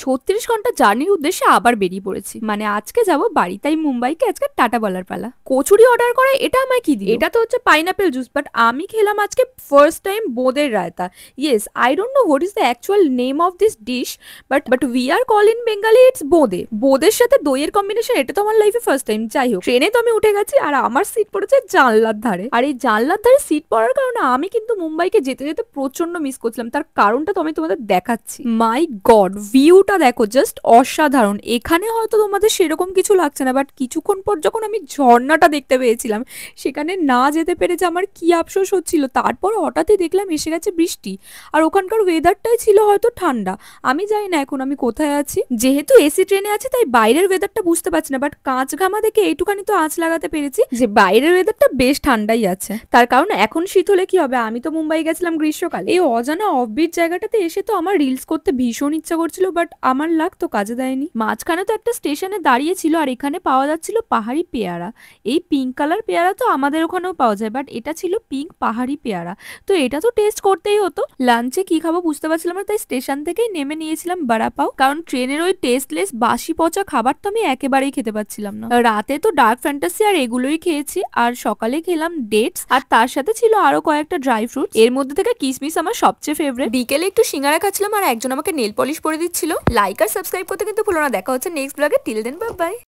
36 ঘন্টা জার্নির উদ্দেশ্যে আবার বেরিয়ে পড়েছি। মানে আজকে যাব বাড়ি, তাই মুম্বাইকে আজকে টাটা বলার পালা। কচুরি অর্ডার করা, এটা আমায় কি দিল? এটা তো হচ্ছে পাইনাপেল জুস, বাট আমি খেলাম আজকে ফার্স্ট টাইম বোঁদের রায়তা। Yes, I don't know what is the actual name of this dish, but we are call in Bengali it's বোঁদে। বোঁদের সাথে দইয়ের কম্বিনেশন, এটা তো আমার লাইফে ফার্স্ট টাইম। যাই হোক, ট্রেনে তো আমি উঠে গেছি আর আমার সিট পড়েছে জানলার ধারে। আর এই জানলার ধারে সিট পড়ার কারণে আমি কিন্তু মুম্বাইকে যেতে যেতে প্রচন্ড মিস করছিলাম। তার কারণটা তো আমি তোমাদের দেখাচ্ছি। মাই গড, ভিউটা দেখো, জাস্ট অসাধারণ। এখানে হয়তো তোমাদের সেরকম কিছু লাগছে না, বাট কিছুক্ষণ পর যখন আমি ঝর্ণাটা দেখতে পেয়েছিলাম, সেখানে না যেতে পেরে যে আমার কি আফসোস হচ্ছিল। তারপর হঠাৎই দেখলাম এসে গেছে বৃষ্টি, আর ওখানকার ওয়েদারটাই ছিল হয়তো ঠান্ডা। আমি জানি না এখন আমি কোথায় আছি। যেহেতু এসি ট্রেনে আছি তাই বাইরের ওয়েদারটা বুঝতে পারছি না, বাট কাঁচ ঘামা দেখে এইটুখানি তো আঁচ লাগাতে পেরেছি যে বাইরের ওয়েদারটা বেশ ঠান্ডাই আছে। তার কারণ এখন শীত হলে কি হবে, আমি তো মুম্বাই গেছিলাম গ্রীষ্মকালে। এই অজানা অফবিট জায়গাটাতে এসে তো আমার রিলস করতে ভীষণ ইচ্ছা করছিল, বাট আমার লাক তো কাজে দেয়নি। মাঝখানে তো একটা স্টেশনে দাঁড়িয়ে ছিল আর এখানে পাওয়া যাচ্ছিল পাহাড়ি পেয়ারা। এই পিঙ্ক কালার পেয়ারা তো আমাদের ওখানেও পাওয়া যায়, বাট এটা ছিল পিঙ্ক পাহাড়ি পেয়ারা। তো এটা তো টেস্ট করতেই হতো। লাঞ্চে কি খাবো বুঝতে পারছিলাম না, তাই স্টেশন থেকেই নেমে নিয়েছিলাম বড়া পাও, কারণ ট্রেনের ওই টেস্টলেস বাসি পচা খাবার তো আমি একেবারেই খেতে পাচ্ছিলাম না। রাতে তো ডার্ক ফ্যান্টাসি আর এগুলোই খেয়েছি, আর সকালে খেলাম ডেটস, আর তার সাথে ছিল আরো কয়েকটা ড্রাই ফ্রুট। এর মধ্যে থেকে কিসমিস আমার সবচেয়ে ফেভারিট। বিকেলে একটু সিঙ্গারা খাচ্ছিলাম আর একজন আমাকে নেল পলিশ পরে দিচ্ছিল। লাইক আর সাবস্ক্রাইব করতে কিন্তু ভুলো না। দেখা হচ্ছে নেক্সট ব্লগে। Till then, bye by.